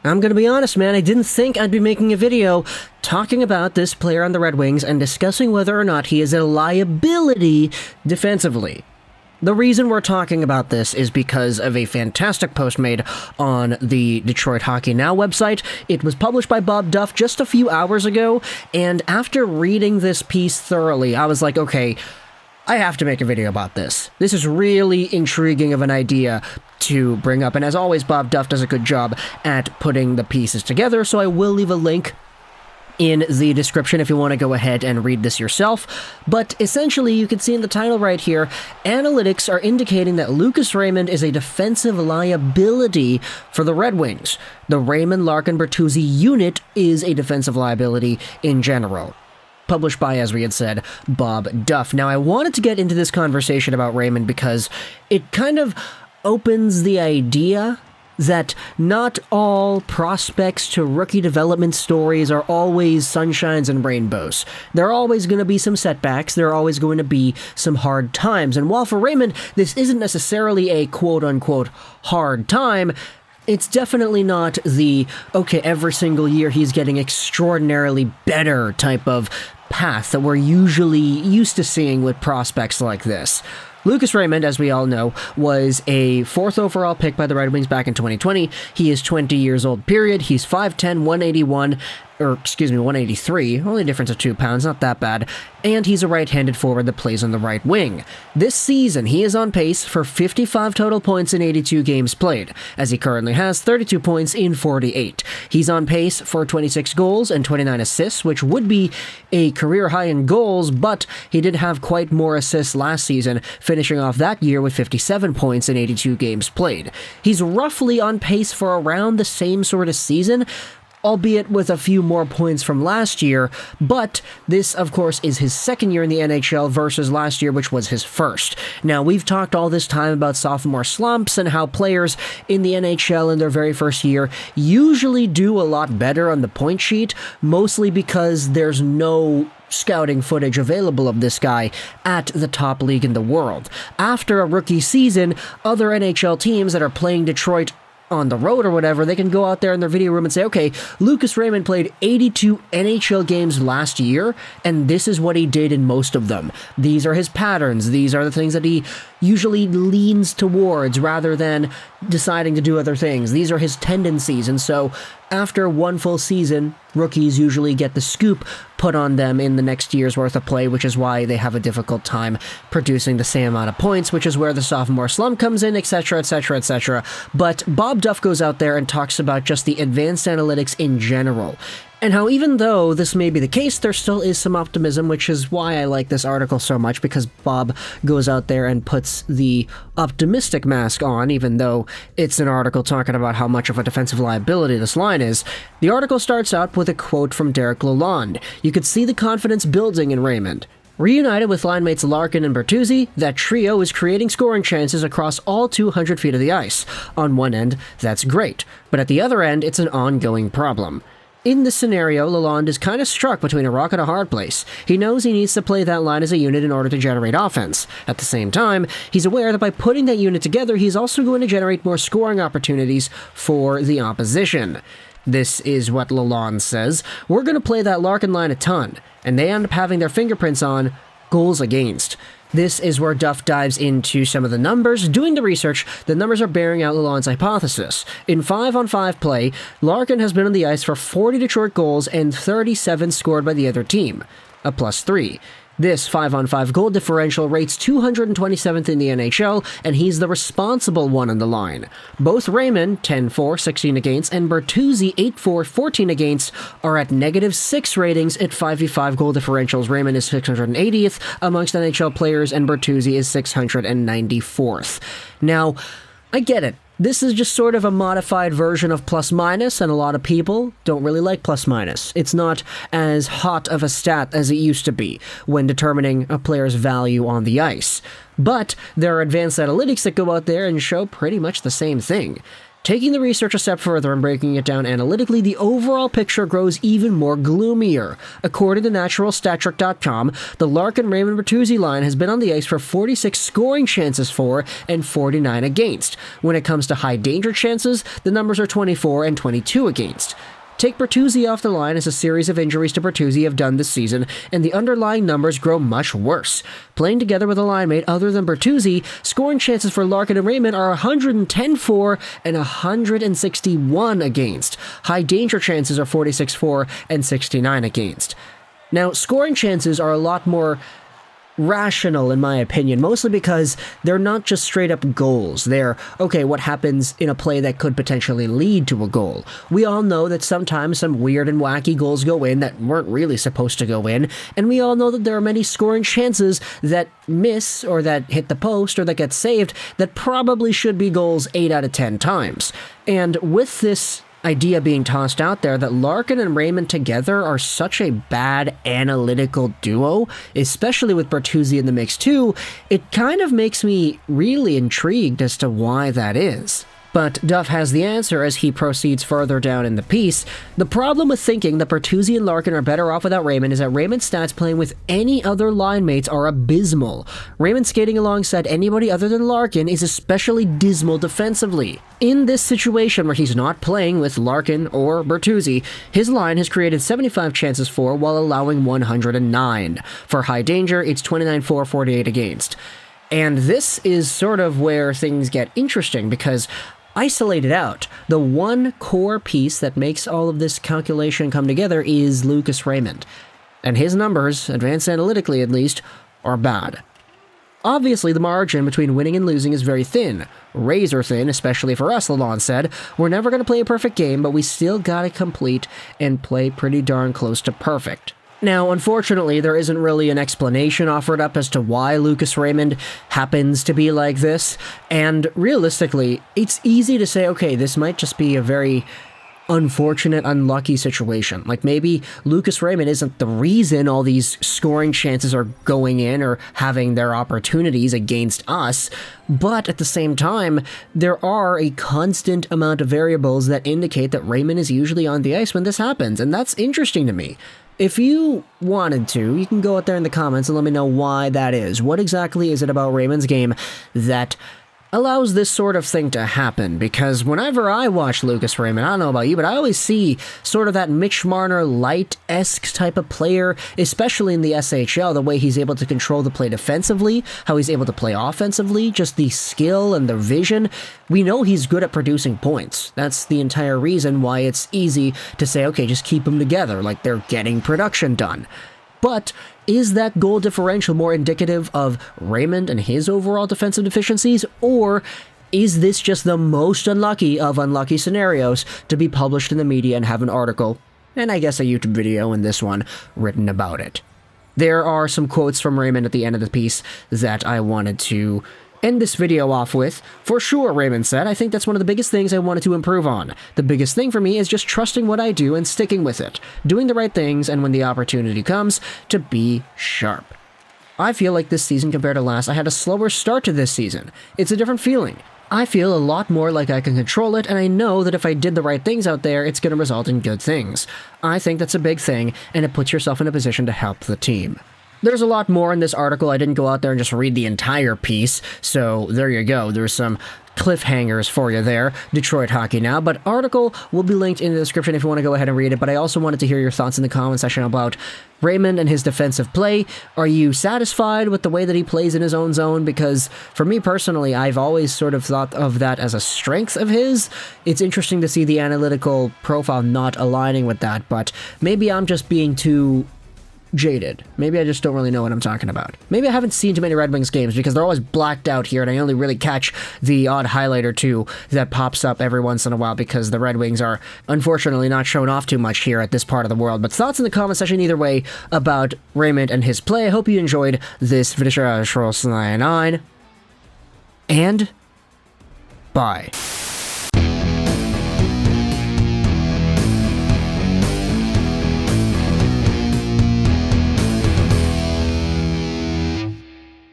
I'm gonna be honest, man, I didn't think I'd be making a video talking about this player on the Red Wings and discussing whether or not he is a liability defensively. The reason we're talking about this is because of a fantastic post made on the Detroit Hockey Now website. It was published by Bob Duff just a few hours ago, and after reading this piece thoroughly, I was like, okay, I have to make a video about this. This is really intriguing of an idea to bring up, and as always, Bob Duff does a good job at putting the pieces together, so I will leave a link in the description if you want to go ahead and read this yourself. But essentially, you can see in the title right here, analytics are indicating that Lucas Raymond is a defensive liability for the Red Wings. The Raymond, Larkin, Bertuzzi unit is a defensive liability in general. Published by, as we had said, Bob Duff. Now, I wanted to get into this conversation about Raymond because it kind of opens the idea that not all prospects to rookie development stories are always sunshines and rainbows. There are always going to be some setbacks, there are always going to be some hard times, and while for Raymond, this isn't necessarily a quote-unquote hard time, it's definitely not the, okay, every single year he's getting extraordinarily better type of path that we're usually used to seeing with prospects like this. Lucas Raymond, as we all know, was a 4th overall pick by the Red Wings back in 2020. He is 20 years old, period. He's 5'10", 183. Only difference of 2 pounds, not that bad. And he's a right-handed forward that plays on the right wing. This season, he is on pace for 55 total points in 82 games played, as he currently has 32 points in 48. He's on pace for 26 goals and 29 assists, which would be a career high in goals, but he did have quite more assists last season, finishing off that year with 57 points in 82 games played. He's roughly on pace for around the same sort of season, albeit with a few more points from last year, but this, of course, is his second year in the NHL versus last year, which was his first. Now, we've talked all this time about sophomore slumps and how players in the NHL in their very first year usually do a lot better on the point sheet, mostly because there's no scouting footage available of this guy at the top league in the world. After a rookie season, other NHL teams that are playing Detroit on the road or whatever, they can go out there in their video room and say, okay, Lucas Raymond played 82 NHL games last year, and this is what he did in most of them. These are his patterns. These are the things that he usually leans towards rather than deciding to do other things. These are his tendencies, and so after one full season, rookies usually get the scoop put on them in the next year's worth of play, which is why they have a difficult time producing the same amount of points, which is where the sophomore slump comes in, etc., etc., etc. But Bob Duff goes out there and talks about just the advanced analytics in general, and how even though this may be the case, there still is some optimism, which is why I like this article so much, because Bob goes out there and puts the optimistic mask on, even though it's an article talking about how much of a defensive liability this line is. The article starts out with a quote from Derek Lalonde. You could see the confidence building in Raymond. Reunited with line mates Larkin and Bertuzzi, that trio is creating scoring chances across all 200 feet of the ice. On one end, that's great, but at the other end, it's an ongoing problem. In this scenario, Lalonde is kind of struck between a rock and a hard place. He knows he needs to play that line as a unit in order to generate offense. At the same time, he's aware that by putting that unit together, he's also going to generate more scoring opportunities for the opposition. This is what Lalonde says. We're going to play that Larkin line a ton, and they end up having their fingerprints on goals against. This is where Duff dives into some of the numbers. Doing the research, the numbers are bearing out Lalonde's hypothesis. In 5-on-5 play, Larkin has been on the ice for 40 Detroit goals and 37 scored by the other team, a +3. This 5-on-5 goal differential rates 227th in the NHL, and he's the responsible one on the line. Both Raymond, 10-4, 16 against, and Bertuzzi, 8-4, 14 against, are at -6 ratings at 5v5 goal differentials. Raymond is 680th amongst NHL players, and Bertuzzi is 694th. Now, I get it. This is just sort of a modified version of plus-minus, and a lot of people don't really like plus-minus. It's not as hot of a stat as it used to be when determining a player's value on the ice. But there are advanced analytics that go out there and show pretty much the same thing. Taking the research a step further and breaking it down analytically, the overall picture grows even more gloomier. According to naturalstatric.com, the Larkin-Raymond-Bertuzzi line has been on the ice for 46 scoring chances for and 49 against. When it comes to high danger chances, the numbers are 24 and 22 against. Take Bertuzzi off the line as a series of injuries to Bertuzzi have done this season, and the underlying numbers grow much worse. Playing together with a line mate other than Bertuzzi, scoring chances for Larkin and Raymond are 110 for and 161 against. High danger chances are 46 for and 69 against. Now, scoring chances are a lot more rational in my opinion, mostly because they're not just straight up goals. They're, okay, what happens in a play that could potentially lead to a goal? We all know that sometimes some weird and wacky goals go in that weren't really supposed to go in, and we all know that there are many scoring chances that miss or that hit the post or that get saved that probably should be goals 8 out of 10 times. And with this idea being tossed out there that Larkin and Raymond together are such a bad analytical duo, especially with Bertuzzi in the mix too, it kind of makes me really intrigued as to why that is. But Duff has the answer as he proceeds further down in the piece. The problem with thinking that Bertuzzi and Larkin are better off without Raymond is that Raymond's stats playing with any other line mates are abysmal. Raymond skating alongside anybody other than Larkin is especially dismal defensively. In this situation where he's not playing with Larkin or Bertuzzi, his line has created 75 chances for while allowing 109. For high danger, it's 29 for, 48 against. And this is sort of where things get interesting because isolated out, the one core piece that makes all of this calculation come together is Lucas Raymond. And his numbers, advanced analytically at least, are bad. Obviously, the margin between winning and losing is very thin. Razor thin, especially for us, Lalonde said. We're never going to play a perfect game, but we still gotta complete and play pretty darn close to perfect. Now, unfortunately, there isn't really an explanation offered up as to why Lucas Raymond happens to be like this, and realistically, it's easy to say, okay, this might just be a very unfortunate, unlucky situation. Like maybe Lucas Raymond isn't the reason all these scoring chances are going in or having their opportunities against us, but at the same time, there are a constant amount of variables that indicate that Raymond is usually on the ice when this happens, and that's interesting to me. If you wanted to, you can go out there in the comments and let me know why that is. What exactly is it about Raymond's game that allows this sort of thing to happen? Because whenever I watch Lucas Raymond, I don't know about you, but I always see sort of that Mitch Marner light-esque type of player, especially in the SHL, the way he's able to control the play defensively, how he's able to play offensively, just the skill and the vision. We know he's good at producing points. That's the entire reason why it's easy to say, okay, just keep them together, like they're getting production done. But is that goal differential more indicative of Raymond and his overall defensive deficiencies, or is this just the most unlucky of unlucky scenarios to be published in the media and have an article, and I guess a YouTube video in this one, written about it? There are some quotes from Raymond at the end of the piece that I wanted to end this video off with. For sure, Raymond said, I think that's one of the biggest things I wanted to improve on. The biggest thing for me is just trusting what I do and sticking with it, doing the right things, and when the opportunity comes, to be sharp. I feel like this season compared to last, I had a slower start to this season. It's a different feeling. I feel a lot more like I can control it, and I know that if I did the right things out there, it's going to result in good things. I think that's a big thing, and it puts yourself in a position to help the team. There's a lot more in this article. I didn't go out there and just read the entire piece, so there you go. There's some cliffhangers for you there. Detroit Hockey Now, but article will be linked in the description if you want to go ahead and read it, but I also wanted to hear your thoughts in the comment section about Raymond and his defensive play. Are you satisfied with the way that he plays in his own zone? Because for me personally, I've always sort of thought of that as a strength of his. It's interesting to see the analytical profile not aligning with that, but maybe I'm just being too jaded. Maybe I just don't really know what I'm talking about. Maybe I haven't seen too many Red Wings games because they're always blacked out here and I only really catch the odd highlight or two that pops up every once in a while because the Red Wings are unfortunately not shown off too much here at this part of the world. But thoughts in the comment section either way about Raymond and his play. I hope you enjoyed this video. And bye.